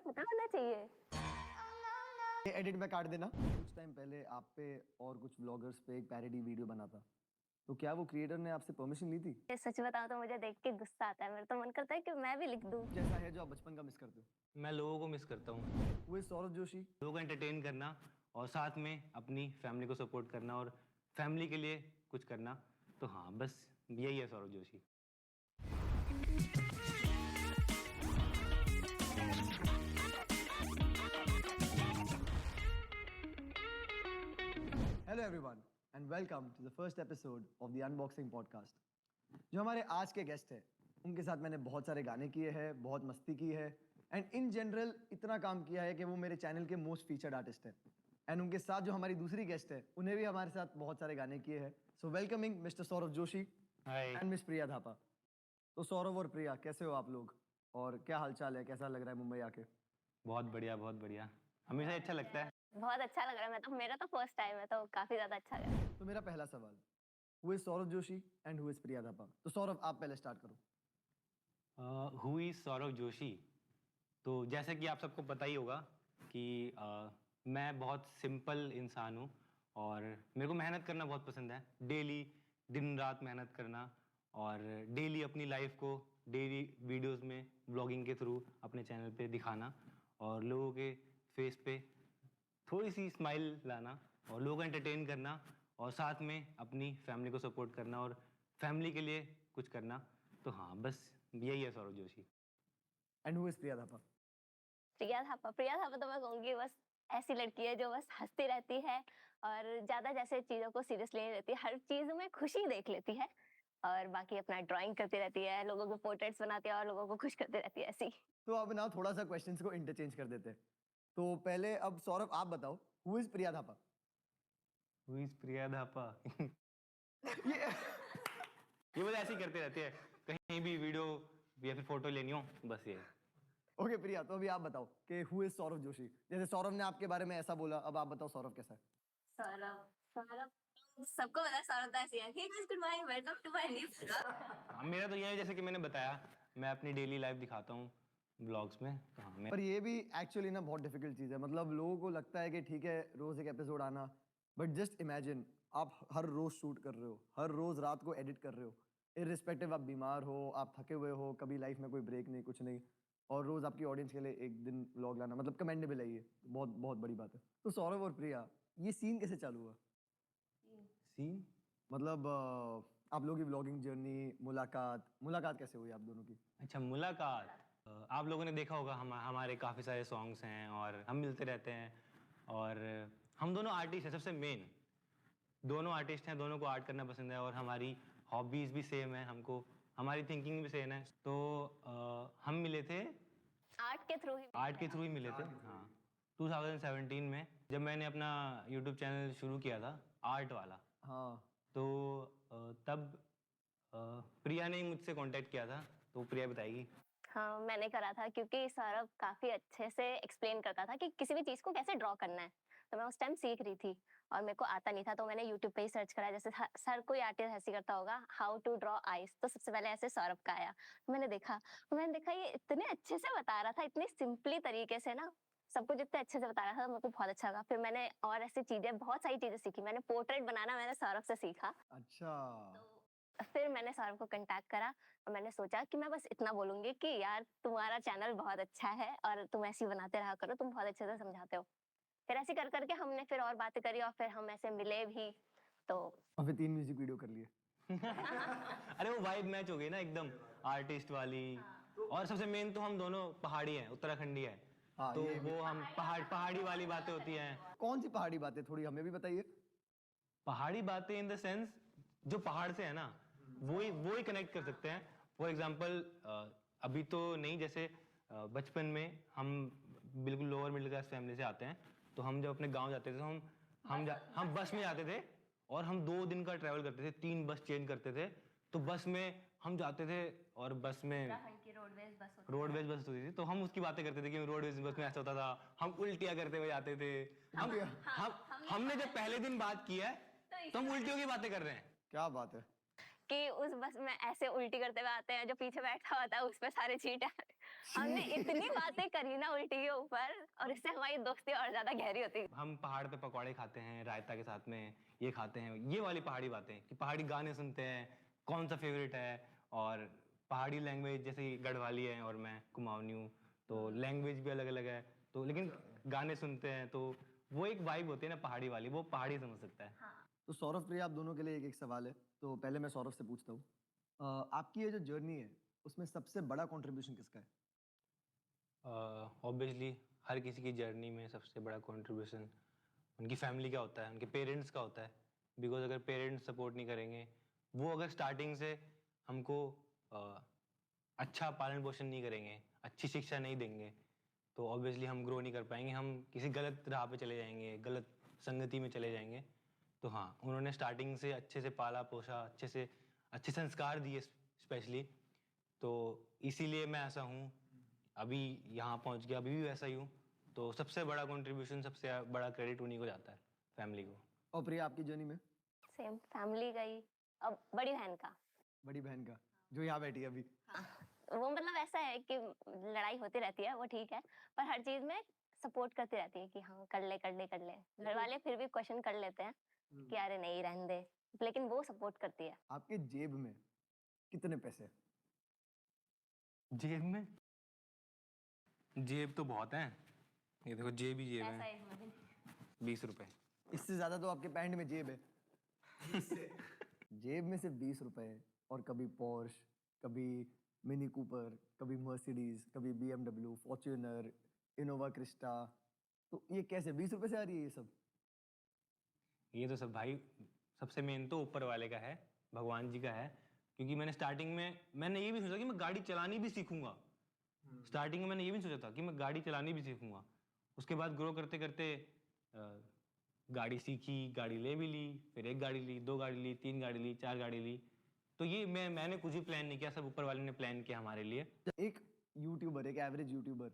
पता होना चाहिए। ये एडिट में काट देना। कुछ टाइम पहले आप पे और कुछ व्लॉगर्स पे एक पैरोडी वीडियो बना था, तो क्या वो क्रिएटर ने आपसे परमिशन ली थी? ये सच बताऊं तो मुझे देख के गुस्सा आता है, मेरा तो मन करता है कि मैं भी लिख दूं। जैसा है जो आप बचपन का मिस करते हो। मैं लोगों को मिस करता हूँ। वो सौरभ जोशी। लोगों को एंटरटेन करना और साथ में अपनी फैमिली को सपोर्ट करना और फैमिली के लिए कुछ करना। तो हाँ, बस यही है Saurabh Joshi. Hello everyone and welcome to the first episode of the unboxing podcast. जो हमारे आज के गेस्ट हैं, उनके साथ मैंने बहुत सारे गाने किए हैं, बहुत मस्ती की है एंड इन जनरल इतना काम किया है कि वो मेरे चैनल के मोस्ट फीचर्ड आर्टिस्ट हैं। एंड उनके साथ जो हमारी दूसरी गेस्ट है, उन्हें भी हमारे साथ बहुत सारे गाने किए हैं। So welcoming mister Saurabh Joshi and miss Priya Thapa. तो सौरभ और प्रिया, कैसे हो आप लोग और क्या हालचाल है? कैसा लग रहा है मुंबई आके? बहुत बढ़िया, बहुत बढ़िया। हमेशा अच्छा लगता है। बहुत अच्छा लग रहा है, मेरा तो फर्स्ट टाइम है तो काफी ज्यादा अच्छा लग रहा है। तो मेरा पहला सवाल, who is Saurabh Joshi and who is Priya Thapa? तो सौरभ, आप पहले स्टार्ट करो। Who is Saurabh Joshi? तो जैसे कि आप सबको पता ही होगा कि मैं बहुत सिंपल इंसान हूँ और मेरे को मेहनत करना बहुत पसंद है। डेली दिन रात मेहनत करना और डेली अपनी लाइफ को डेली वीडियोस में ब्लॉगिंग के थ्रू अपने चैनल पे दिखाना और लोगों के फेस पे थोड़ी सी स्माइल लाना और लोगों को एंटरटेन करना और साथ में अपनी फैमिली को सपोर्ट करना और फैमिली के लिए कुछ करना। तो हाँ, बस यही है Saurabh Joshi. And who is Priya Thapa? Priya Thapa तो मैं कहूंगी बस ऐसी लड़की है जो बस हंसती रहती है और ज्यादा जैसे चीजों को सीरियसली नहीं लेती, हर चीज में खुशी देख लेती है और बाकी अपना ड्राइंग करती रहती है, लोगों के पोर्ट्रेट्स बनाती है और लोगों को खुश करती रहती है ऐसी। तो अब ना थोड़ा सा क्वेश्चंस को इंटरचेंज कर देते हैं। तो पहले अब सौरभ आप बताओ, who is Priya Thapa? Who is Priya Thapa? ये ये बस ऐसे ही करते रहते हैं, कहीं भी वीडियो या फिर फोटो लेनी हो, बस ये। ओके प्रिया, तो अभी आप बताओ कि हु इज सौरभ जोशी? जैसे सौरभ ने आपके बारे में ऐसा बोला, अब आप बताओ सौरभ कैसा है? सौरभ सौरभ सबको पता है, सौरभ तो ऐसी है। Hey guys, good morning, welcome to my new vlog. मेरा तो ये है, जैसे कि मैंने बताया, मैं अपनी डेली लाइफ दिखाता हूँ ब्लॉग्स में। तो हाँ, मैं पर ये भी एक्चुअली ना बहुत डिफिकल्ट चीज है। मतलब लोगों को लगता है कि ठीक है रोज एक एपिसोड आना, बट जस्ट इमेजिन आप हर रोज शूट कर रहे हो, हर रोज रात को एडिट कर रहे हो, इररिस्पेक्टिव आप बीमार हो, आप थके हुए हो, कभी लाइफ में कोई ब्रेक नहीं, कुछ नहीं, और रोज आपकी ऑडियंस के लिए एक दिन व्लॉग लाना, मतलब कमेंडेबल है ये, बहुत बहुत बड़ी बात है। तो सौरभ और प्रिया, ये सीन कैसे चालू हुआ? सीन मतलब आप लोगों की व्लॉगिंग जर्नी, मुलाकात मुलाकात कैसे हुई आप दोनों की? अच्छा, मुलाकात। आप लोगों ने देखा होगा, हमारे काफ़ी सारे सॉन्ग्स हैं और हम मिलते रहते हैं और हम दोनों आर्टिस्ट हैं। सबसे मेन, दोनों आर्टिस्ट हैं, दोनों को आर्ट करना पसंद है और हमारी हॉबीज़ भी सेम है, हमको हमारी थिंकिंग भी सेम है। तो हम मिले थे आर्ट के थ्रू ही मिले थे। हाँ, 2017 में जब मैंने अपना यूट्यूब चैनल शुरू किया था, आर्ट वाला। हाँ। तो तब प्रिया ने ही मुझसे कांटेक्ट किया था, तो प्रिया बताएगी। हाँ, मैंने करा था क्योंकि सौरभ काफी अच्छे से एक्सप्लेन करता था कि किसी भी चीज को कैसे ड्रॉ करना है। तो मैं उस टाइम सीख रही थी और मेरे को आता नहीं था, तो मैंने यूट्यूब पे ही सर्च करा, जैसे सर कोई आर्टिस्ट ऐसे करता होगा, हाउ टू ड्रॉ आइस। तो सबसे पहले ऐसे सौरभ का आया, तो मैंने देखा ये इतने अच्छे से बता रहा था, इतनी सिंपली तरीके से ना, सब कुछ इतने अच्छे से बता रहा था, मेरे को बहुत अच्छा लगा। फिर मैंने और ऐसी चीजें, बहुत सारी चीजें सीखी। मैंने पोर्ट्रेट बनाना मैंने सौरभ से सीखा। अच्छा। फिर मैंने सौरभ को कांटेक्ट करा और मैंने सोचा कि मैं बस इतना बोलूंगी कि यार तुम्हारा चैनल बहुत अच्छा है और तुम ऐसे ही बनाते रहा करो, तुम बहुत अच्छे से समझाते हो। फिर ऐसे कर करके हमने फिर और बातें करी और फिर हम ऐसे मिले भी। तो और फिर 3 म्यूजिक वीडियो कर लिए। अरे वो वाइब मैच हो गई ना एकदम, आर्टिस्ट वाली। और सबसे मेन तो हम दोनों पहाड़ी हैं, उत्तराखंडी हैं। हाँ, तो ये भी। वो हम पहाड़ी वाली बातें होती हैं। कौन सी पहाड़ी बातें, थोड़ी हमें भी बताइए। पहाड़ी बातें इन द सेंस, जो पहाड़ से है ना, वो ही कनेक्ट कर सकते हैं। फॉर एग्जाम्पल, अभी तो नहीं, जैसे बचपन में हम बिल्कुल लोअर मिडिल क्लास फैमिली से आते हैं, तो हम जब अपने गांव जाते थे तो हम बस में जाते थे और हम 2 दिन का ट्रैवल करते थे, 3 बस चेंज करते थे। तो बस में हम जाते थे और बस में रोडवेज बस होती थी, तो हम उसकी बातें करते थे कि रोडवेज बस में ऐसा होता था, हम उल्टियां करते हुए जाते थे। हमने जब पहले दिन बात की है तो हम उल्टियों की बातें कर रहे हैं। क्या बात है। कि उस बस में ऐसे उल्टी करते हुए आते हैं, जो पीछे बैठा होता है उस पे सारे छींटे। हमने इतनी बातें करी ना उल्टी के ऊपर, और इससे हमारी दोस्ती और ज्यादा गहरी होती गई। हम पहाड़ पे पकौड़े खाते हैं रायता के साथ में, ये खाते हैं, ये वाली पहाड़ी बातें कि पहाड़ी गाने सुनते हैं, कौन सा फेवरेट है, और पहाड़ी लैंग्वेज जैसे कि गढ़वाली है और मैं कुमाऊनी हूँ, तो लैंग्वेज भी अलग अलग है, तो लेकिन गाने सुनते हैं, तो वो एक वाइब होती है ना पहाड़ी वाली, वो पहाड़ी समझ सकता है। तो सौरभ प्रिया, आप दोनों के लिए एक एक सवाल है। तो पहले मैं सौरभ से पूछता हूँ, आपकी ये जो जर्नी है उसमें सबसे बड़ा कंट्रीब्यूशन किसका है? ऑब्वियसली हर किसी की जर्नी में सबसे बड़ा कंट्रीब्यूशन उनकी फैमिली का होता है, उनके पेरेंट्स का होता है। बिकॉज अगर पेरेंट्स सपोर्ट नहीं करेंगे, वो अगर स्टार्टिंग से हमको अच्छा पालन पोषण नहीं करेंगे, अच्छी शिक्षा नहीं देंगे, तो ऑब्वियसली हम ग्रो नहीं कर पाएंगे, हम किसी गलत राह पे चले जाएंगे, गलत संगति में चले जाएंगे। तो हाँ, उन्होंने स्टार्टिंग से अच्छे से पाला पोसा, अच्छे संस्कार दिए स्पेशली, तो इसीलिए मैं ऐसा हूँ, अभी यहाँ पहुँच गया, अभी भी वैसा ही हूँ। तो सबसे बड़ा कंट्रीब्यूशन, सबसे बड़ा क्रेडिट उन्हीं को जाता है, फैमिली को। और प्रिया, आपकी जर्नी में? सेम, फैमिली का ही। अब बड़ी बहन का। बड़ी बहन का, जो यहाँ बैठी है अभी। वो मतलब ऐसा है कि लड़ाई होती रहती है, वो ठीक है, पर हर चीज में सपोर्ट करती रहती है कि हाँ कर ले कर ले कर ले। घर वाले फिर भी क्वेश्चन कर लेते हैं कि अरे नहीं रहने दे, लेकिन वो सपोर्ट करती है। आपके जेब में कितने पैसे? जेब में, जेब तो बहुत है, ये देखो जेब ही जेब ऐसा है। है हमारे। 20 रुपए। इससे ज्यादा तो आपके पैंट में जेब है। जेब में सिर्फ 20 रुपए, और कभी पोर्श, कभी मिनी कूपर, कभी मर्सिडीज, कभी BMW, फॉर्च्यूनर, इनोवा क्रिस्टा। तो ये कैसे 20 रुपए से आ रही है ये सब? ये तो सब भाई, सबसे मेन तो ऊपर वाले का है, भगवान जी का है। क्योंकि मैंने स्टार्टिंग में मैंने ये भी सोचा कि मैं गाड़ी चलानी भी सीखूंगा। स्टार्टिंग में मैंने ये भी सोचा था कि मैं गाड़ी चलानी भी सीखूंगा। उसके बाद ग्रो करते करते गाड़ी सीखी, गाड़ी ले भी ली, फिर एक गाड़ी ली, 2 गाड़ी ली, 3 गाड़ी ली, 4 गाड़ी ली। तो ये मैंने कुछ भी प्लान नहीं किया, सब ऊपर वाले ने प्लान किया हमारे लिए। एक यूट्यूबर, एक एवरेज यूट्यूबर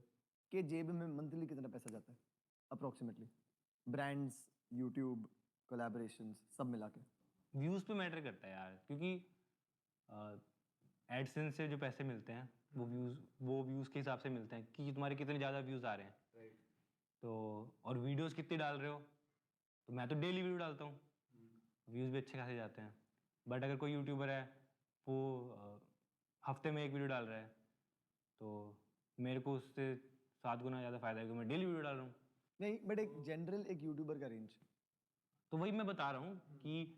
के जेब में मंथली कितना पैसा जाता है अप्रोक्सीमेटली? ब्रांड्स, यूट्यूब, कोलैबोरेशंस सब मिला के। व्यूज़ पे मैटर करता है यार, क्योंकि एडसेंस से जो पैसे मिलते हैं वो व्यूज़ के हिसाब से मिलते हैं कि तुम्हारे कितने ज़्यादा व्यूज़ आ रहे हैं। तो और वीडियोस कितनी डाल रहे हो, तो मैं तो डेली वीडियो डालता हूँ, व्यूज़ भी अच्छे खासे जाते हैं। बट अगर कोई यूट्यूबर है वो हफ्ते में 1 वीडियो डाल रहा है, तो मेरे को उससे 7 गुना ज़्यादा फ़ायदा है क्योंकि मैं डेली वीडियो डाल रहा हूँ। नहीं, बट एक जनरल एक यूट्यूबर का रेंज। तो वही मैं बता रहा हूँ कि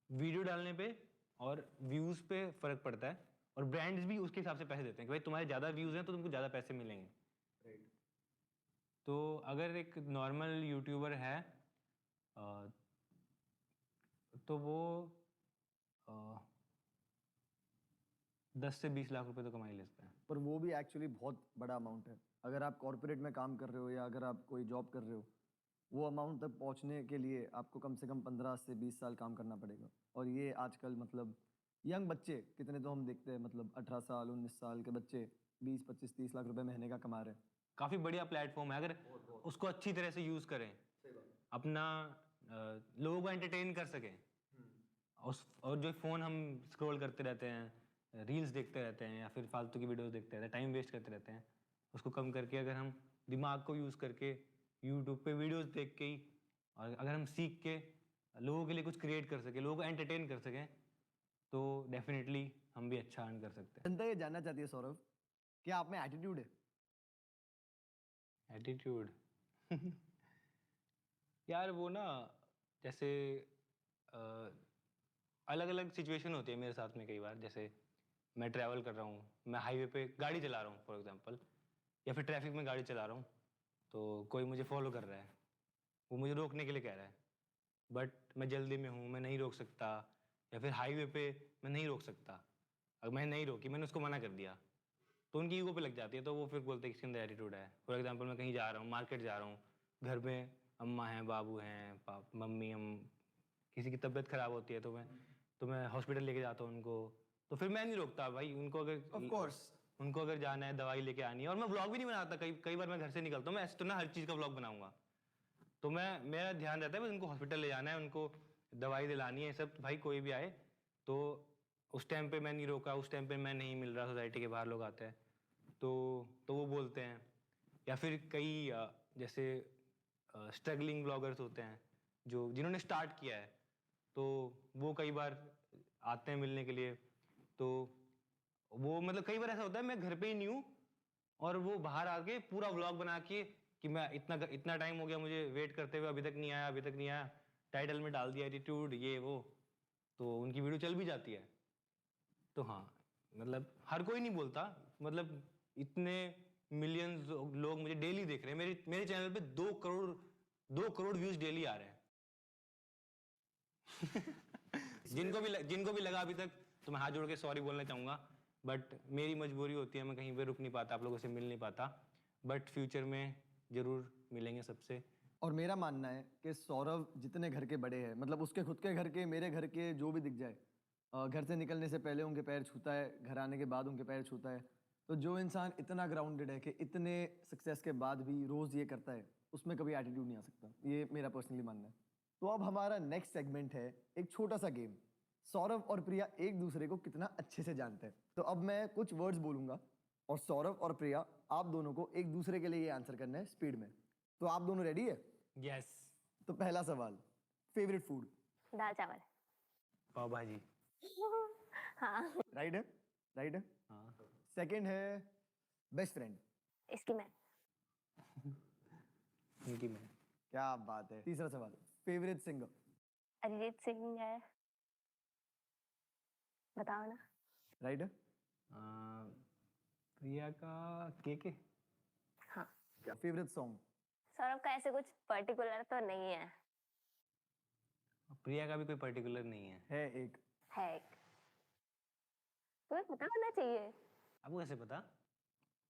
वीडियो डालने पे और व्यूज़ पे फ़र्क पड़ता है, और ब्रांड्स भी उसके हिसाब से पैसे देते हैं कि भाई तुम्हारे ज़्यादा व्यूज़ हैं तो तुमको ज़्यादा पैसे मिलेंगे। तो अगर एक नॉर्मल यूट्यूबर है तो वो 10 से 20 लाख रुपए तो कमा ही लेता है। पर वो भी एक्चुअली बहुत बड़ा अमाउंट है। अगर आप कॉर्पोरेट में काम कर रहे हो या अगर आप कोई जॉब कर रहे हो, वो अमाउंट तक पहुंचने के लिए आपको कम से कम 15 से 20 साल काम करना पड़ेगा। और ये आजकल मतलब यंग बच्चे कितने तो हम देखते हैं, मतलब 18 साल 19 साल के बच्चे 20 25 30 लाख रुपए महीने का कमा रहे हैं। काफ़ी बढ़िया प्लेटफॉर्म है अगर उसको अच्छी तरह से यूज़ करें, अपना लोगों को एंटरटेन कर सकें। और जो फ़ोन हम स्क्रॉल करते रहते हैं, रील्स देखते रहते हैं या फिर फालतू की वीडियोस देखते रहते हैं, टाइम वेस्ट करते रहते हैं, उसको कम करके अगर हम दिमाग को यूज़ करके यूट्यूब पे वीडियोस देख के ही, और अगर हम सीख के लोगों के लिए कुछ क्रिएट कर सकें, लोगों को एंटरटेन कर सकें, तो डेफिनेटली हम भी अच्छा अर्न कर सकते हैं। जनता ये जानना चाहती है सौरभ, क्या आप में एटीट्यूड है? एटीट्यूड यार वो ना, जैसे अलग अलग सिचुएशन होती है मेरे साथ में कई बार। जैसे मैं ट्रैवल कर रहा हूँ, मैं हाईवे पे गाड़ी चला रहा हूँ फॉर एग्जांपल, या फिर ट्रैफिक में गाड़ी चला रहा हूँ, तो कोई मुझे फॉलो कर रहा है, वो मुझे रोकने के लिए कह रहा है, बट मैं जल्दी में हूँ, मैं नहीं रोक सकता, या फिर हाईवे पे मैं नहीं रोक सकता। अगर मैं नहीं रोकी, मैंने उसको मना कर दिया, तो उनकी ईगो पे लग जाती है, तो वो फिर बोलते हैं कि इसके अंदर एटीट्यूड है। फॉर एग्जांपल मैं कहीं जा रहा हूँ, मार्केट जा रहा हूँ, घर में अम्मा हैं, बाबू हैं, मम्मी, हम किसी की तबीयत खराब होती है तो मैं हॉस्पिटल लेके जाता हूँ उनको, तो फिर मैं नहीं रोकता भाई उनको। Of course. उनको अगर जाना है, दवाई लेके आनी है, और मैं व्लॉग भी नहीं बनाता, कई बार मैं घर से निकलता हूँ, मैं ऐसे तो ना हर चीज़ का व्लॉग बनाऊंगा, तो मेरा ध्यान रहता है बस उनको हॉस्पिटल ले जाना है, उनको दवाई दिलानी है, सब भाई कोई भी आए तो उस टाइम पे मैं नहीं रोका, उस टाइम पे मैं नहीं मिल रहा, सोसाइटी के बाहर लोग आते हैं, तो वो बोलते हैं, या फिर कई जैसे स्ट्रगलिंग ब्लॉगर्स होते हैं जो जिन्होंने स्टार्ट किया है, तो वो कई बार आते हैं मिलने के लिए। तो वो मतलब कई बार ऐसा होता है मैं घर पे ही नहीं हूँ और वो बाहर आके पूरा व्लॉग बना के कि मैं इतना टाइम हो गया मुझे वेट करते हुए, अभी तक नहीं आया, अभी तक नहीं आया, टाइटल में डाल दिया एटीट्यूड ये वो, तो उनकी वीडियो चल भी जाती है। तो हाँ, मतलब हर कोई नहीं बोलता, मतलब इतने मिलियंस लोग मुझे डेली देख रहे हैं, मेरे चैनल पे 2 करोड़ व्यूज डेली आ रहे हैं। जिनको भी लगा अभी तक, तो मैं हाथ जोड़ के सॉरी बोलना चाहूंगा, बट मेरी मजबूरी होती है, मैं कहीं पे रुक नहीं पाता, आप लोगों से मिल नहीं पाता, बट फ्यूचर में जरूर मिलेंगे सबसे। और मेरा मानना है कि सौरभ जितने घर के बड़े हैं, मतलब उसके खुद के घर के, मेरे घर के, जो भी दिख जाए, घर से निकलने से पहले उनके पैर छूता है, घर आने के बाद उनके पैर छूता है। तो जो इंसान इतना ग्राउंडेड है कि इतने सक्सेस के बाद भी रोज़ ये करता है, उसमें कभी एटीट्यूड नहीं आ सकता। ये मेरा पर्सनली मानना है। तो अब हमारा नेक्स्ट सेगमेंट है एक छोटा सा गेम। सौरभ और प्रिया एक दूसरे को कितना अच्छे से जानते हैं। तो अब मैं कुछ वर्ड्स बोलूंगा और सौरभ और प्रिया आप दोनों को एक दूसरे के लिए ये आंसर करना है स्पीड में। तो आप दोनों रेडी है? यस। तो पहला सवाल, फेवरेट फूड? दाल चावल। पाव भाजी। हाँ। राइट है, राइट है। हाँ। सेकंड है बेस्ट फ्रेंड। इसकी मैं। इनकी मैं। क्या बात है। तीसरा सवाल, फेवरेट सिंगर? अरिजीत सिंह है। बताओ ना। राइट है। प्रिया का के। हाँ। क्या फेवरेट सॉन्ग? सौरभ का ऐसे कुछ पर्टिकुलर तो नहीं है। प्रिया का भी कोई पर्टिकुलर नहीं है। है एक। है एक। तुम्हें पता होना चाहिए। आपको कैसे पता?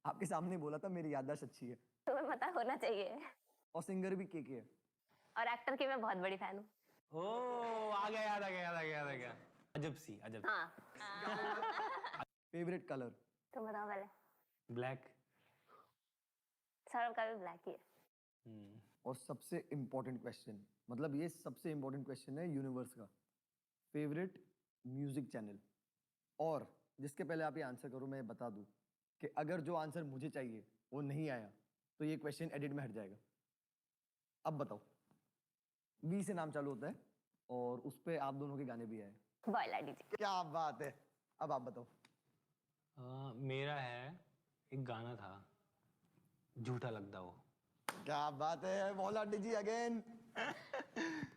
आपके सामने बोला था, मेरी याददाश्त अच्छी है। तुम्हें पता होना चाहिए। और सिंगर भी के है। और एक्टर की मैं बहुत बड़ी फैन हूँ। ओ आ गया, याद आ गया। अजब सी। हाँ। Favourite colour? तुम बताओ पहले। ब्लैक। सौरभ का भी ब्लैक ही है। और सबसे इंपॉर्टेंट क्वेश्चन, मतलब ये सबसे इंपॉर्टेंट क्वेश्चन है यूनिवर्स का, फेवरेट म्यूजिक चैनल? और जिसके पहले आप ये आंसर करो, मैं बता दूं कि अगर जो आंसर मुझे चाहिए वो नहीं आया तो ये क्वेश्चन एडिट में हट जाएगा। अब बताओ। वी से नाम चालू होता है और उस पे आप दोनों के गाने भी आए। बॉयला डीजे। क्या बात है। अब आप बताओ। मेरा है एक गाना था, झूठा लगता वो। क्या बात है, मौला डीजी अगेन।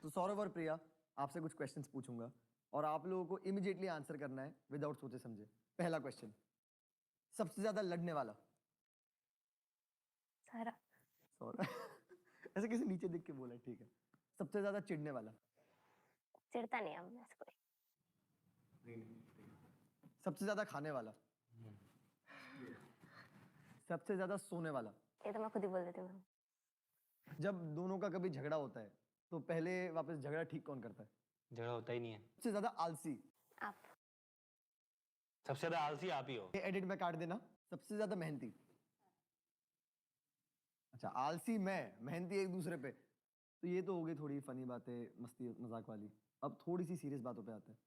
तो सौरभ और प्रिया, आपसे कुछ क्वेश्चंस पूछूंगा और आप लोगों को इमीडिएटली आंसर करना है विदाउट सोचे समझे। पहला क्वेश्चन, सबसे ज्यादा लड़ने वाला? सारा। सौरभ। ऐसे किसी नीचे देख के बोला, ठीक है। सबसे ज्यादा चिढ़ने वाला? चिढ़ता नहीं हम ऐसे कोई। सबसे ज्यादा खाने वाला? सबसे ज्यादा सोने वाला? ये तो मैं खुद ही बोल देती हूँ। जब दोनों का कभी झगड़ा होता है तो पहले वापस झगड़ा ठीक कौन करता है? झगड़ा होता ही नहीं है। सबसे ज्यादा आलसी? आप। सबसे ज्यादा आलसी आप ही हो। ये एडिट में काट देना। सबसे ज्यादा मेहनती? अच्छा, आलसी मैं, मेहनती एक दूसरे पे। तो ये तो हो गई थोड़ी फनी बातें, मस्ती मजाक वाली। अब थोड़ी सी सीरियस बातों पे आते हैं।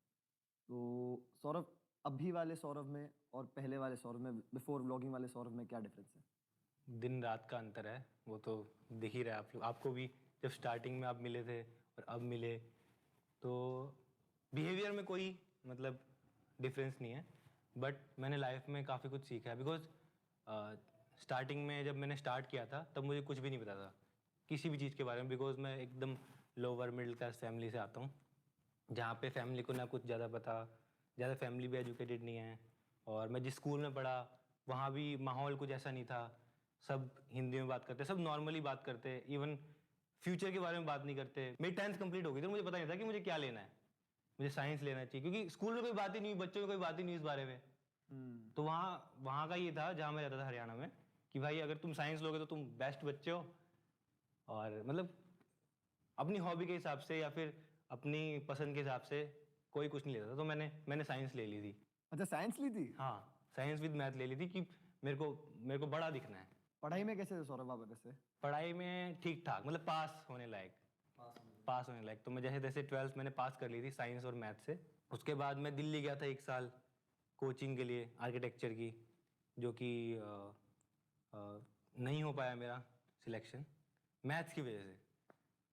तो सौरभ, अभी वाले सौरभ में और पहले वाले सौरभ में, बिफोर व्लॉगिंग वाले सौरभ में क्या डिफरेंस है? दिन रात का अंतर है, वो तो दिख ही रहा है आप लोग, आपको भी। जब स्टार्टिंग में आप मिले थे और अब मिले, तो बिहेवियर में कोई मतलब डिफरेंस नहीं है, बट मैंने लाइफ में काफ़ी कुछ सीखा है। बिकॉज स्टार्टिंग में जब मैंने स्टार्ट किया था तब मुझे कुछ भी नहीं पता था किसी भी चीज़ के बारे में, बिकॉज मैं एकदम लोअर मिडिल क्लास फैमिली से आता हूँ, जहाँ पे फैमिली को ना कुछ ज़्यादा पता, ज़्यादा फैमिली भी एजुकेटेड नहीं है। और मैं जिस स्कूल में पढ़ा वहाँ भी माहौल कुछ ऐसा नहीं था, सब हिंदी में बात करते, सब नॉर्मली बात करते, इवन फ्यूचर के बारे में बात नहीं करते। मेरी 10th कंप्लीट हो गई तो मुझे पता नहीं था कि मुझे क्या लेना है, मुझे साइंस लेना चाहिए, क्योंकि स्कूल में कोई बात ही नहीं हुई, बच्चों में कोई बात ही नहीं इस बारे में। तो वहाँ वहाँ का ये था जहाँ मैं रहता था हरियाणा में, कि भाई अगर तुम साइंस लोगे तो तुम बेस्ट बच्चे हो, और मतलब अपनी हॉबी के हिसाब से या फिर अपनी पसंद के हिसाब से कोई कुछ नहीं लेता था। तो मैंने साइंस ले ली थी। अच्छा, साइंस ली थी? हाँ, साइंस विद मैथ ले ली थी कि मेरे को बड़ा दिखना है। पढ़ाई में कैसे थे सौरभ आप वैसे? पढ़ाई में ठीक ठाक, मतलब पास होने लायक। तो मैं जैसे तैसे 12th मैंने पास कर ली थी साइंस और मैथ से। उसके बाद मैं दिल्ली गया था 1 साल कोचिंग के लिए आर्किटेक्चर की, जो कि नहीं हो पाया मेरा सिलेक्शन मैथ्स की वजह से।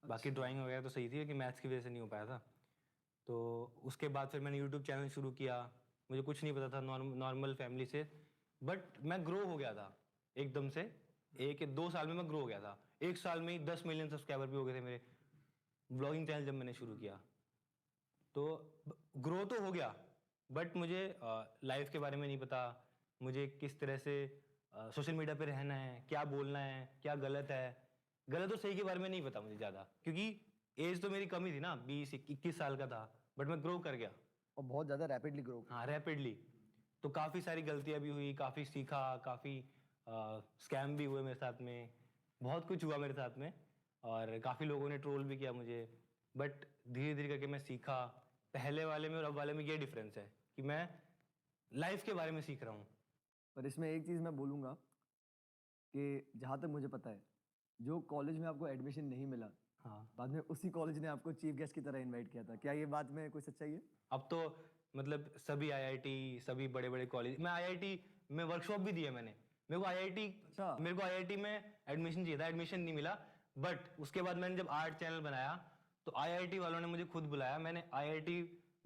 बाकी ड्राइंग वगैरह तो सही थी, लेकिन मैथ्स की वजह से नहीं हो पाया था। तो उसके बाद फिर मैंने यूट्यूब चैनल शुरू किया। मुझे कुछ नहीं पता था, नॉर्मल फैमिली से, बट मैं ग्रो हो गया था एकदम से। 1 या 2 साल में मैं ग्रो हो गया था। 1 साल में ही 10 मिलियन सब्सक्राइबर भी हो गए थे मेरे ब्लॉगिंग चैनल जब मैंने शुरू किया। तो ग्रो तो हो गया, बट मुझे लाइफ के बारे में नहीं पता, मुझे किस तरह से सोशल मीडिया पे रहना है, क्या बोलना है, क्या गलत है, गलत और सही के बारे में नहीं पता मुझे ज़्यादा, क्योंकि एज तो मेरी कम ही थी ना, 20-21 साल का था, बट मैं ग्रो कर गया। और बहुत ज़्यादा रैपिडली ग्रो। हाँ, रैपिडली। तो काफ़ी सारी गलतियाँ भी हुई, काफ़ी सीखा, काफ़ी स्कैम भी हुए मेरे साथ में, बहुत कुछ हुआ मेरे साथ में, और काफ़ी लोगों ने ट्रोल भी किया मुझे। बट धीरे धीरे करके मैं सीखा। पहले वाले में और अब वाले में ये डिफरेंस है कि मैं लाइफ के बारे में सीख रहा हूँ। पर इसमें एक चीज़ मैं बोलूँगा कि जहाँ तक मुझे पता है, जो कॉलेज में आपको एडमिशन नहीं मिला, हाँ, बाद में उसी कॉलेज ने आपको चीफ गेस्ट की तरह इनवाइट किया था। क्या ये बात में कोई सच्चाई है? अब तो मतलब सभी आईआईटी, सभी बड़े बड़े कॉलेज, मैं आईआईटी में वर्कशॉप भी दिया मैंने। अच्छा। मेरे को आईआईटी में एडमिशन चाहिए था, एडमिशन नहीं मिला। बट उसके बाद मैंने जब आर्ट चैनल बनाया तो आईआईटी वालों ने मुझे खुद बुलाया। मैंने आईआईटी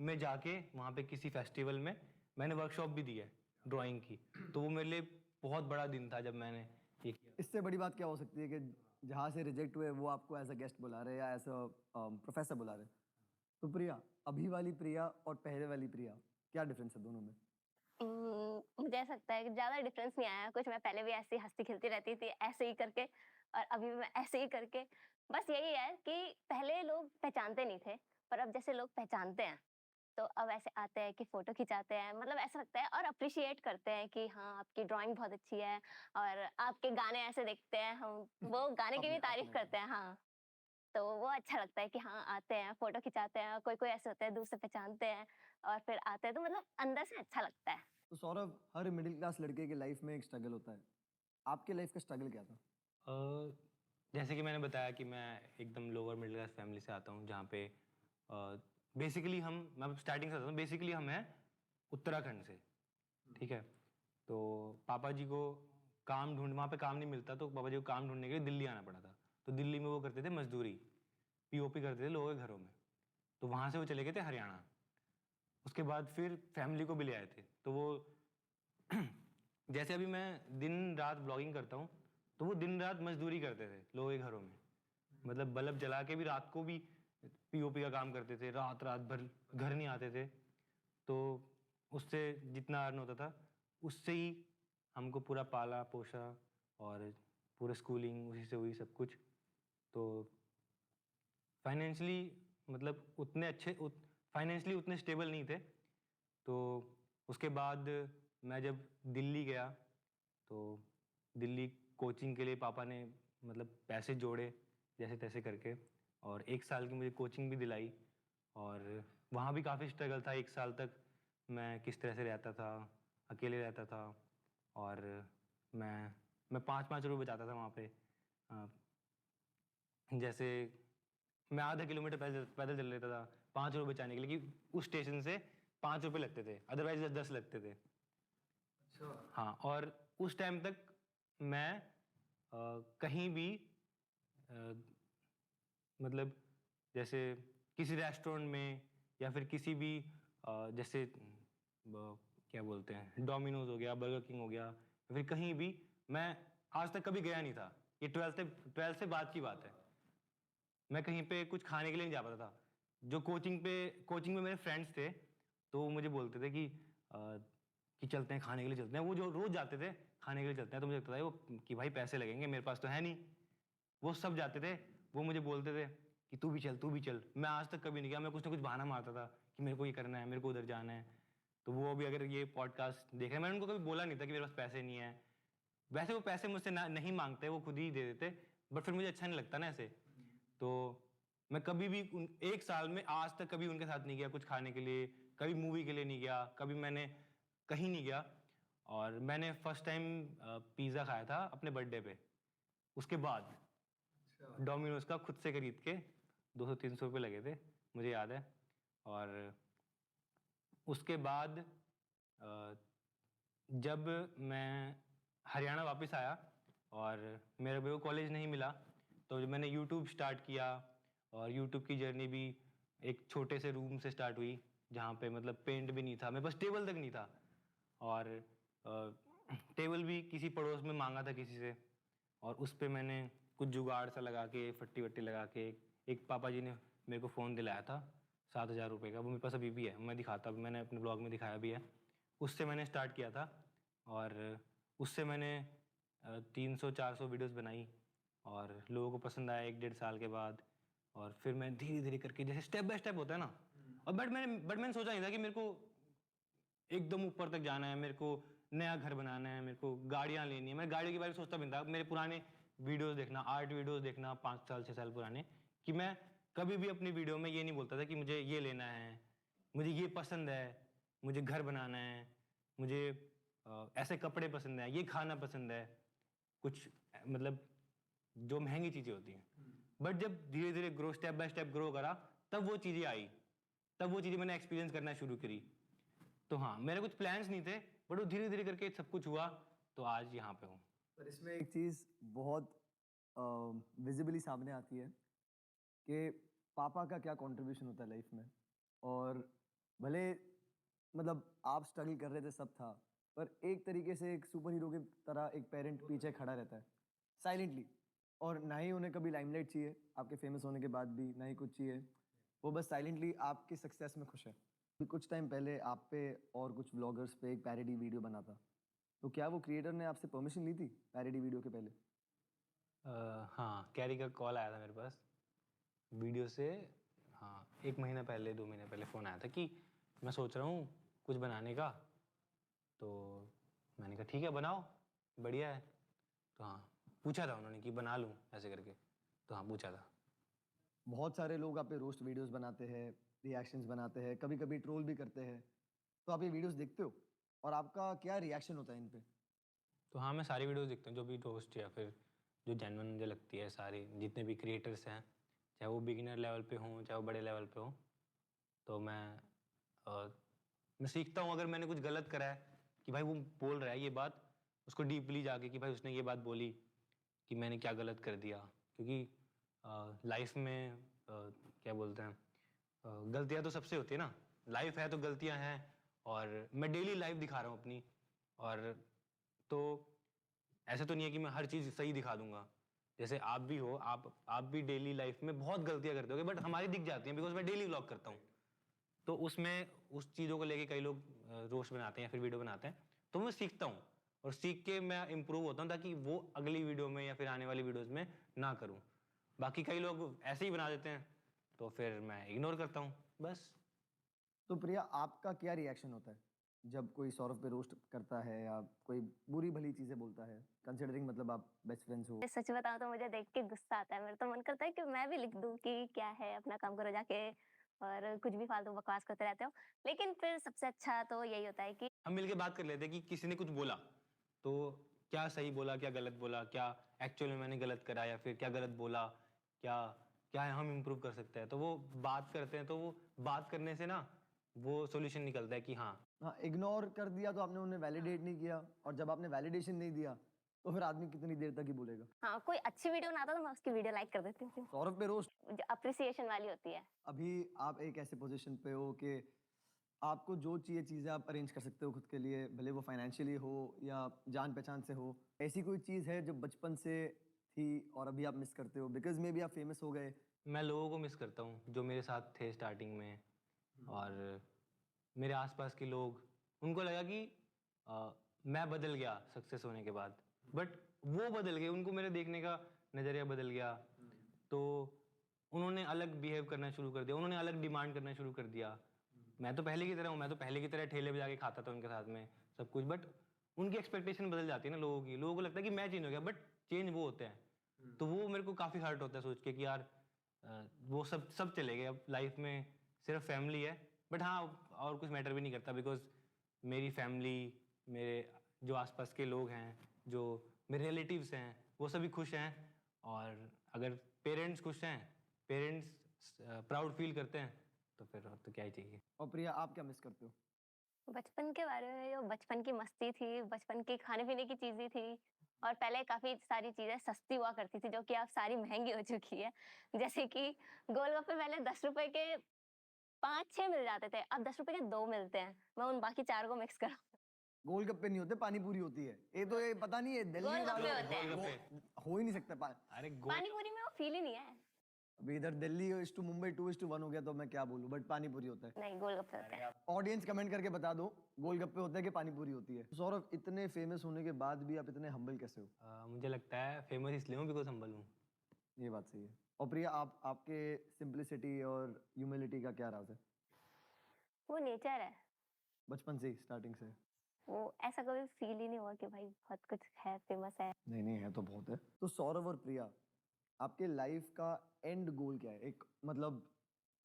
में जाके वहाँ पे किसी फेस्टिवल में मैंने वर्कशॉप भी दी है ड्राइंग की। तो वो मेरे लिए बहुत बड़ा दिन था जब मैंने ये किया। इससे बड़ी बात क्या हो सकती है कि जहाँ से रिजेक्ट हुए वो आपको एज अ गेस्ट बुला रहे हैं या एज अ प्रोफेसर बुला रहे हैं? तो प्रिया, अभी वाली प्रिया और पहले वाली प्रिया, क्या डिफरेंस है दोनों में? मुझे ऐसा लगता है कि ज़्यादा डिफरेंस नहीं आया कुछ। मैं पहले भी ऐसे ही हँसती खेलती रहती थी, ऐसे ही करके, और अभी भी मैं ऐसे ही करके। बस यही है कि पहले लोग पहचानते नहीं थे, पर अब जैसे लोग पहचानते हैं, तो अब ऐसे आते हैं कि फ़ोटो खिंचाते हैं, मतलब ऐसा लगता है, और एप्रिशिएट करते हैं कि हाँ, आपकी ड्राइंग बहुत अच्छी है, और आपके गाने ऐसे देखते हैं हम, वो गाने की भी अपने तारीफ़ अपने करते हैं। हाँ, तो वो अच्छा लगता है कि हाँ, आते हैं, फ़ोटो खिंचाते हैं, कोई-कोई ऐसे होते हैं दूर से पहचानते हैं और फिर आते हैं, तो मतलब अंदर से अच्छा लगता है। तो सौरभ, हर मिडिल क्लास लड़के की लाइफ में एक स्ट्रगल होता है। आपके लाइफ का स्ट्रगल क्या था? अ, जैसे कि मैंने बताया कि मैं एकदम लोअर मिडिल क्लास फैमिली से आता हूँ, जहाँ पे बेसिकली मैं स्टार्टिंग से बताता हूँ। बेसिकली हम हैं उत्तराखंड से, ठीक है। तो पापा जी को वहाँ पे काम नहीं मिलता, तो पापा जी को काम ढूंढने के लिए दिल्ली आना पड़ा था। तो दिल्ली में वो करते थे मजदूरी, पीओपी करते थे लोगों के घरों में। तो वहाँ से वो चले गए थे हरियाणा। उसके बाद फिर फैमिली को भी ले आए थे। तो वो जैसे अभी मैं दिन रात ब्लॉगिंग करता हूँ, तो वो दिन रात मजदूरी करते थे लोगों के घरों में। मतलब बल्ब जला के भी रात को भी पीओपी का काम करते थे, रात रात भर घर नहीं आते थे। तो उससे जितना अर्न होता था, उससे ही हमको पूरा पाला पोसा, और पूरा स्कूलिंग उसी से हुई सब कुछ। तो फाइनेंशियली मतलब फाइनेंशियली उतने स्टेबल नहीं थे। तो उसके बाद मैं जब दिल्ली गया, तो दिल्ली कोचिंग के लिए पापा ने मतलब पैसे जोड़े जैसे तैसे करके, और 1 साल की मुझे कोचिंग भी दिलाई। और वहाँ भी काफ़ी स्ट्रगल था। 1 साल तक मैं किस तरह से रहता था, अकेले रहता था। और मैं 5-5 रुपये बचाता था वहाँ पे। अ, जैसे मैं आधा किलोमीटर पैदल पैदल चल लेता था 5 रुपये बचाने के लिए, कि उस स्टेशन से 5 रुपये लगते थे, अदरवाइज 10 लगते थे। हाँ, और उस टाइम तक मैं कहीं भी अ, मतलब जैसे किसी रेस्टोरेंट में, या फिर किसी भी जैसे क्या बोलते हैं, डोमिनोज हो गया, बर्गर किंग हो गया, या फिर कहीं भी मैं आज तक कभी गया नहीं था। ये 12th से बाद की बात है। मैं कहीं पे कुछ खाने के लिए नहीं जा पाता था। जो कोचिंग में मेरे फ्रेंड्स थे, तो वो मुझे बोलते थे कि चलते हैं खाने के लिए चलते हैं। वो जो रोज जाते थे खाने के लिए चलते हैं, तो मुझे लगता था वो कि भाई पैसे लगेंगे, मेरे पास तो है नहीं। वो सब जाते थे, वो मुझे बोलते थे कि तू भी चल, तू भी चल। मैं आज तक कभी नहीं गया। मैं कुछ ना कुछ बहाना मारता था कि मेरे को ये करना है, मेरे को उधर जाना है। तो वो अभी अगर ये पॉडकास्ट देख रहे हैं, मैंने उनको कभी बोला नहीं था कि मेरे पास पैसे नहीं है। वैसे वो पैसे मुझसे नहीं मांगते, वो खुद ही दे देते, बट फिर मुझे अच्छा नहीं लगता ना ऐसे। तो मैं कभी भी 1 साल में आज तक कभी उनके साथ नहीं गया कुछ खाने के लिए, कभी मूवी के लिए नहीं गया, कभी मैंने कहीं नहीं गया। और मैंने फर्स्ट टाइम पिज़्ज़ा खाया था अपने बर्थडे पे। उसके बाद डोमिनोज का खुद से खरीद के 200-300 रुपये लगे थे, मुझे याद है। और उसके बाद जब मैं हरियाणा वापस आया और मेरे को कॉलेज नहीं मिला, तो जब मैंने यूट्यूब स्टार्ट किया, और यूट्यूब की जर्नी भी एक छोटे से रूम से स्टार्ट हुई, जहाँ पे मतलब पेंट भी नहीं था, मेरे पास टेबल तक नहीं था, और टेबल भी किसी पड़ोस में मांगा था किसी से, और उस पे मैंने कुछ जुगाड़ सा लगा के, फट्टी वट्टी लगा के, एक पापा जी ने मेरे को फ़ोन दिलाया था 7,000 रुपये का, वो मेरे पास अभी भी है, मैं दिखाता, मैंने अपने ब्लॉग में दिखाया भी है। उससे मैंने स्टार्ट किया था, और उससे मैंने 300-400 वीडियोस बनाई, और लोगों को पसंद आया 1-1.5 साल के बाद। और फिर मैं धीरे धीरे करके, जैसे स्टेप बाय स्टेप होता है ना, और बट मैंने सोचा नहीं था कि मेरे को एकदम ऊपर तक जाना है, मेरे को नया घर बनाना है, मेरे को गाड़ियाँ लेनी है। मैं गाड़ी के बारे में सोचता भी नहीं था। मेरे पुराने वीडियोस देखना, आर्ट वीडियोस देखना 5 साल 6 साल पुराने, कि मैं कभी भी अपनी वीडियो में ये नहीं बोलता था कि मुझे ये लेना है, मुझे ये पसंद है, मुझे घर बनाना है, मुझे ऐसे कपड़े पसंद है, ये खाना पसंद है, कुछ मतलब जो महंगी चीज़ें होती हैं। बट जब धीरे धीरे grow, step by step grow करा, तब वो चीज़ें आई, तब वो चीज़ें मैंने एक्सपीरियंस करना शुरू करी। तो हाँ, मेरे कुछ प्लान्स नहीं थे, बट वो धीरे धीरे करके सब कुछ हुआ, तो आज यहाँ पे हूँ। पर इसमें एक चीज़ बहुत विजिबली सामने आती है कि पापा का क्या कंट्रीब्यूशन होता है लाइफ में। और भले मतलब आप स्ट्रगल कर रहे थे, सब था, पर एक तरीके से एक सुपर हीरो की तरह एक पेरेंट पीछे खड़ा रहता है साइलेंटली, और ना ही उन्हें कभी लाइमलाइट चाहिए आपके फेमस होने के बाद भी, ना ही कुछ चाहिए, वो बस साइलेंटली आपकी सक्सेस में खुश है। अभी कुछ टाइम पहले आप पे और कुछ व्लॉगर्स पे एक पैरोडी वीडियो बना था, तो क्या वो क्रिएटर ने आपसे परमिशन ली थी पैरोडी वीडियो के पहले? हाँ, कैरी का कॉल आया था मेरे पास वीडियो से। हाँ, 1 महीना पहले, 2 महीने पहले फ़ोन आया था कि मैं सोच रहा हूँ कुछ बनाने का। तो मैंने कहा ठीक है, बनाओ, बढ़िया है। तो हाँ, पूछा था उन्होंने कि बना लूँ ऐसे करके, तो हाँ, पूछा था। बहुत सारे लोग आप पे रोस्ट वीडियोस बनाते हैं, रिएक्शंस बनाते हैं, कभी कभी ट्रोल भी करते हैं, तो आप ये वीडियोस देखते हो और आपका क्या रिएक्शन होता है इन पे? तो हाँ, मैं सारी वीडियोस देखता हूँ, जो भी रोस्ट या फिर जो जेन्युइन मुझे लगती है, सारी जितने भी क्रिएटर्स हैं, चाहे वो बिगिनर लेवल पे हों, चाहे वो बड़े लेवल पे हों, तो अ, मैं सीखता हूँ। अगर मैंने कुछ गलत करा है, कि भाई वो बोल रहा है ये बात, उसको डीपली जाके कि भाई उसने ये बात बोली, कि मैंने क्या गलत कर दिया। क्योंकि लाइफ में क्या बोलते हैं, गलतियाँ तो सबसे होती है ना, लाइफ है तो गलतियाँ हैं, और मैं डेली लाइफ दिखा रहा हूँ अपनी। और तो ऐसा तो नहीं है कि मैं हर चीज़ सही दिखा दूंगा। जैसे आप भी हो, आप भी डेली लाइफ में बहुत गलतियाँ करते होगे, बट हमारी दिख जाती हैं, बिकॉज मैं डेली व्लॉग करता हूँ। तो उसमें उस चीज़ों को लेके कई लोग रोस्ट बनाते हैं या फिर वीडियो बनाते हैं, तो मैं सीखता हूँ, और सीख के मैं इम्प्रूव होता हूँ, ताकि वो अगली वीडियो में या फिर आने वाली वीडियोस में ना करूँ। बाकी कई लोग ऐसे ही बना देते हैं, तो फिर मैं इग्नोर करता हूँ, बस। तो प्रिया, आपका क्या रिएक्शन होता है जब कोई सौरभ पे रोस्ट करता है या कोई बुरी भली चीजें बोलता है, कंसिडरिंग मतलब आप बेस्ट फ्रेंड्स हो? सच बताऊं तो मुझे देख के गुस्सा आता है। मेरा तो मन करता है कि मैं भी लिख दूं कि क्या है, अपना काम करो जाके, और कुछ भी फालतू बकवास करते रहते हो। लेकिन फिर सबसे अच्छा तो यही होता है कि हम मिलके बात कर लेते हैं कि किसी ने कुछ बोला, तो क्या सही बोला, क्या गलत बोला, क्या एक्चुअल में मैंने गलत करा, या फिर क्या गलत बोला, क्या क्या है हम इम्प्रूव कर सकते हैं। तो वो बात करते हैं, तो वो बात करने से ना वो सॉल्यूशन निकलता है कि हाँ। हाँ, इग्नोर कर दिया तो आपने उन्हें वैलिडेट नहीं किया, और जब आपने वैलिडेशन नहीं दिया तो फिर आदमी कितनी देर तक ही बोलेगा? हाँ, कोई अच्छी वीडियो बनाता तो मैं उसकी वीडियो लाइक कर देती हूँ, सौरभ पे रोस्ट। जो अप्रिसिएशन वाली होती है। अभी आप एक ऐसे पोजीशन पे हो कि आपको जो चाहिए चीज़ें आप अरेंज कर सकते हो खुद के लिए, भले वो फाइनेंशियली हो या जान पहचान से हो। ऐसी कोई चीज़ है जो बचपन से थी और अभी आप मिस करते हो, बिकॉज मे बी आप फेमस हो गए? मैं लोगों को मिस करता हूँ जो मेरे साथ थे स्टार्टिंग में, और मेरे आसपास के लोग, उनको लगा कि मैं बदल गया सक्सेस होने के बाद, बट वो बदल गए, उनको मेरे देखने का नज़रिया बदल गया। तो उन्होंने अलग बिहेव करना शुरू कर दिया, उन्होंने अलग डिमांड करना शुरू कर दिया। मैं तो पहले की तरह हूँ, मैं तो पहले की तरह ठेले पे जाके खाता था उनके साथ में सब कुछ, बट उनकी एक्सपेक्टेशन बदल जाती है ना लोगों की। लोगों को लगता है कि मैं चेंज हो गया, बट चेंज वो होते हैं। तो वो मेरे को काफ़ी हर्ट होता है सोच के कि यार वो सब सब चले गए, अब लाइफ में सिर्फ फैमिली है। बट हाँ, और कुछ मैटर भी नहीं करता, बिकॉज मेरी फैमिली, मेरे जो आसपास के लोग हैं, जो मेरे रिलेटिव्स हैं, वो सभी खुश हैं। और अगर पेरेंट्स खुश हैं, पेरेंट्स प्राउड फील करते हैं, तो फिर और तो क्या ही चाहिए। और प्रिया, आप क्या मिस करते हो? बचपन के बारे में, जो बचपन की मस्ती थी, बचपन की खाने-पीने की चीज़ें थी और पहले काफ़ी सारी चीज़ें सस्ती हुआ करती थी, जो कि अब सारी महँगी हो चुकी है। जैसे कि गोलगप्पे पहले ₹10 के 5-6 मिल जाते थे, अब ₹10 के 2 मिलते हैं। मैं उन बाकी 4 को मिक्स करा गोलगप्पे नहीं होते, पानी पूरी होती है। ये पता नहीं है दिल्ली गोलगप्पे वालों होते हैं। गोलगप्पे। हो ही नहीं सकता। अरे गोल पानी पूरी में वो फ़ील ही नहीं है। अभी इधर दिल्ली इज़ टू मुंबई 2:1 हो गया तो मैं क्या बोलूँ, बट पानी पूरी होता है। नहीं, गोलगप्पे होते हैं। ऑडियंस कमेंट करके बता दो, गोलगप्पे होते हैं कि पानी पूरी होती है। सौरभ, इतने फेमस होने के बाद भी आप इतने हम्बल कैसे हो? मुझे लगता है फेमस इसलिए हूँ बिकॉज़ हम्बल हूँ। ये बात सही है। और प्रिया, आप आपके सिंप्लिसिटी और ह्यूमिलिटी का क्या राज है? वो नेचर है। बचपन से ही, स्टार्टिंग से? वो ऐसा कभी फ़ील ही नहीं हुआ कि भाई बहुत कुछ है, फ़ेमस है। नहीं नहीं, है तो बहुत है। तो सौरभ और प्रिया, आपके लाइफ का एंड गोल क्या है? एक मतलब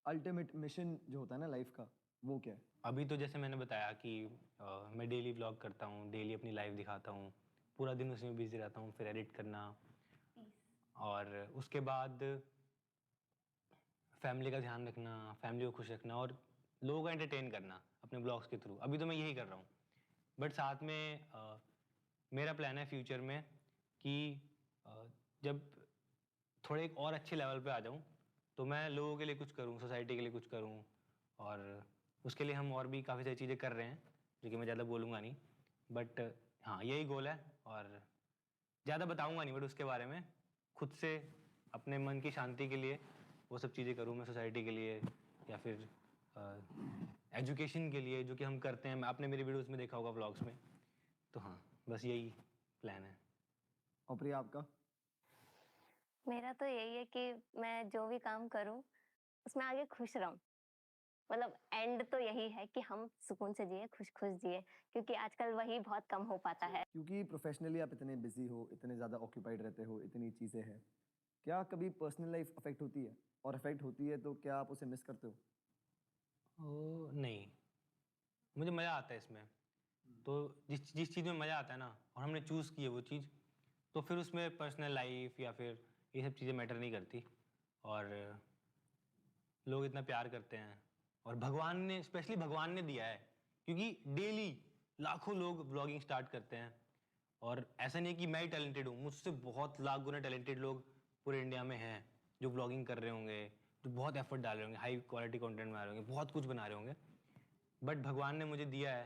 अल्टीमेट मिशन जो होता है ना लाइफ का, वो क्या है? अभी तो जैसे मैंने बताया कि मैं डेली व्लॉग करता हूँ, डेली अपनी लाइफ दिखाता हूँ, पूरा दिन उसी में बिज़ी रहता हूँ, फिर एडिट करना और उसके बाद फैमिली का ध्यान रखना, फैमिली को खुश रखना और लोगों को एंटरटेन करना अपने ब्लॉग्स के थ्रू। अभी तो मैं यही कर रहा हूँ। बट साथ में मेरा प्लान है फ्यूचर में कि अ, जब थोड़े एक और अच्छे लेवल पे आ जाऊँ, तो मैं लोगों के लिए कुछ करूँ, सोसाइटी के लिए कुछ करूँ और उसके लिए हम और भी काफ़ी सारी चीज़ें कर रहे हैं, जो कि मैं ज़्यादा बोलूँगा नहीं। बट हाँ, यही गोल है और ज़्यादा बताऊँगा नहीं बट उसके बारे में खुद से अपने मन की शांति के लिए वो सब चीज़ें करूँ मैं सोसाइटी के लिए या फिर एजुकेशन के लिए जो कि हम करते हैं। आपने मेरी वीडियोज़ में देखा होगा व्लॉग्स में। तो हाँ, बस यही प्लान है। और प्रिया, आपका? मेरा तो यही है कि मैं जो भी काम करूँ, उसमें आगे खुश रहूँ। मतलब एंड तो यही है कि हम सुकून से जिए, खुश-खुश जिए, क्योंकि आजकल वही बहुत कम हो पाता है। क्योंकि प्रोफेशनली आप इतने बिजी हो, इतने ज़्यादा ऑक्यूपाइड रहते हो, इतनी चीज़ें हैं, क्या कभी पर्सनल लाइफ अफेक्ट होती है? और अफेक्ट होती है तो क्या आप उसे मिस करते हो? नहीं, मुझे मज़ा आता है इसमें। तो जिस जिस चीज़ में मज़ा आता है ना और हमने चूज़ की है वो चीज़, तो फिर उसमें पर्सनल लाइफ या फिर ये सब चीज़ें मैटर नहीं करती और लोग इतना प्यार करते हैं और भगवान ने स्पेशली भगवान ने दिया है क्योंकि डेली लाखों लोग व्लॉगिंग स्टार्ट करते हैं और ऐसा नहीं है कि मैं ही टैलेंटेड हूँ, मुझसे बहुत लाख गुना टैलेंटेड लोग पूरे इंडिया में हैं जो व्लॉगिंग कर रहे होंगे, जो बहुत एफर्ट डाल रहे होंगे, हाई क्वालिटी कंटेंट बना रहे होंगे, बहुत कुछ बना रहे होंगे। बट भगवान ने मुझे दिया है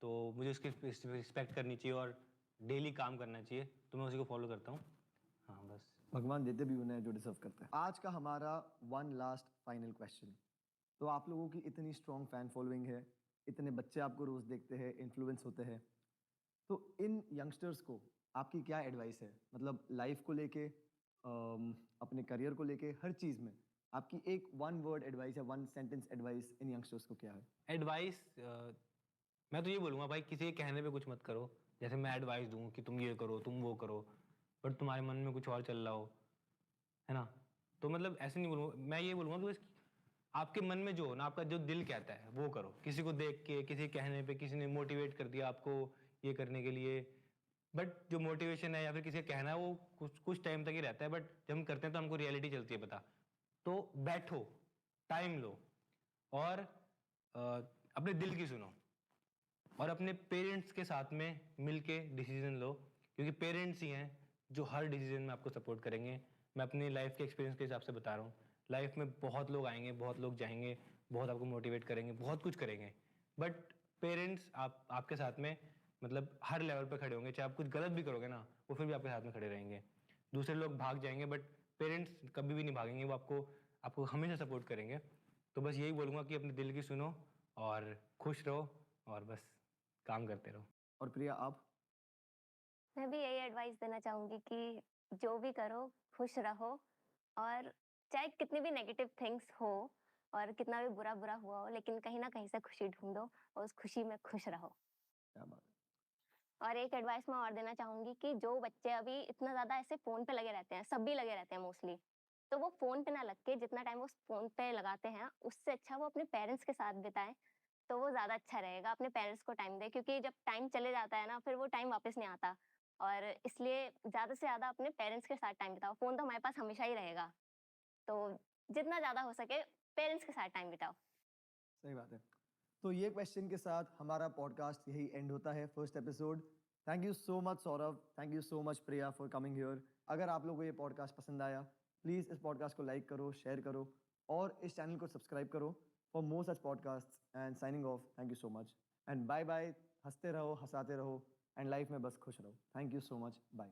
तो मुझे उसकी रिस्पेक्ट करनी चाहिए और डेली काम करना चाहिए, तो मैं उसी को फॉलो करता हूँ। हाँ बस। भगवान देते भी उन्हें जो डिजर्व करते हैं। आज का हमारा वन लास्ट फाइनल क्वेश्चन। तो आप लोगों की इतनी स्ट्रॉन्ग फैन फॉलोइंग है, इतने बच्चे आपको रोज देखते हैं, इन्फ्लुएंस होते हैं, तो इन यंगस्टर्स को आपकी क्या एडवाइस है? मतलब लाइफ को लेके, अपने करियर को लेके, हर चीज़ में आपकी एक वन वर्ड एडवाइस या one sentence advice in youngsters को क्या है? एडवाइस मैं तो ये बोलूँगा भाई किसी के कहने पे कुछ मत करो। जैसे मैं एडवाइस दूँ कि तुम ये करो, तुम वो करो, बट तुम्हारे मन में कुछ और चल रहा हो, है ना? तो मतलब ऐसे नहीं बोलूँगा, मैं ये बोलूँगा कि बस आपके मन में जो हो ना, आपका जो दिल कहता है वो करो। किसी को देख के, किसी के कहने पे, किसी ने मोटिवेट कर दिया आपको ये करने के लिए, बट जो मोटिवेशन है या फिर किसी का कहना है वो कुछ कुछ टाइम तक ही रहता है, बट जब हम करते हैं तो हमको रियलिटी चलती है पता। तो बैठो, टाइम लो और अपने दिल की सुनो और अपने पेरेंट्स के साथ में मिलके डिसीजन लो क्योंकि पेरेंट्स ही हैं जो हर डिसीजन में आपको सपोर्ट करेंगे। मैं अपनी लाइफ के एक्सपीरियंस के हिसाब से बता रहा हूँ। लाइफ में बहुत लोग आएंगे, बहुत लोग जाएंगे, बहुत आपको मोटिवेट करेंगे, बहुत कुछ करेंगे, बट पेरेंट्स आपके साथ में मतलब हर लेवल पे खड़े होंगे। चाहे आप कुछ गलत भी करोगे ना, वो फिर भी आपके साथ में खड़े रहेंगे। दूसरे लोग भाग जाएंगे बट पेरेंट्स कभी भी नहीं भागेंगे, वो आपको आपको हमेशा सपोर्ट करेंगे। तो बस यही बोलूँगा कि अपने दिल की सुनो और खुश रहो और बस काम करते रहो। और प्रिया, आप? मैं भी यही एडवाइस देना चाहूँगी कि जो भी करो, खुश रहो और चाहे कितनी भी नेगेटिव थिंग्स हो और कितना भी बुरा-बुरा हुआ हो, लेकिन कहीं न कहीं से खुशी ढूँढो और उस खुशी में खुश रहो। क्या बात है। और एक एडवाइस मैं और देना चाहूँगी कि जो बच्चे अभी इतना ज़्यादा ऐसे फ़ोन पे लगे रहते हैं, सभी लगे रहते हैं मोस्टली, तो वो फ़ोन पे ना लग के जितना टाइम वो फ़ोन पे लगाते हैं, उससे अच्छा वो अपने पेरेंट्स के साथ बिताएँ, तो वो ज़्यादा अच्छा रहेगा। अपने पेरेंट्स को टाइम दें क्योंकि जब टाइम चले जाता है ना, फिर वो टाइम वापस नहीं आता और इसलिए ज़्यादा से ज़्यादा अपने पेरेंट्स के साथ टाइम बिताओ। फ़ोन तो हमारे पास हमेशा ही रहेगा, तो जितना ज़्यादा हो सके पेरेंट्स के साथ टाइम बिताओ। सही बात है। तो ये क्वेश्चन के साथ हमारा पॉडकास्ट यही एंड होता है, first episode. Thank you so much Saurabh, thank you so much Priya for coming here. अगर आप लोगों को ये पॉडकास्ट पसंद आया, प्लीज़ इस पॉडकास्ट को लाइक करो, शेयर करो और इस चैनल को सब्सक्राइब करो for more such podcast. And signing off, thank you so much and bye bye. हंसते रहो, हंसाते रहो एंड लाइफ में बस खुश रहो। Thank you so much, bye.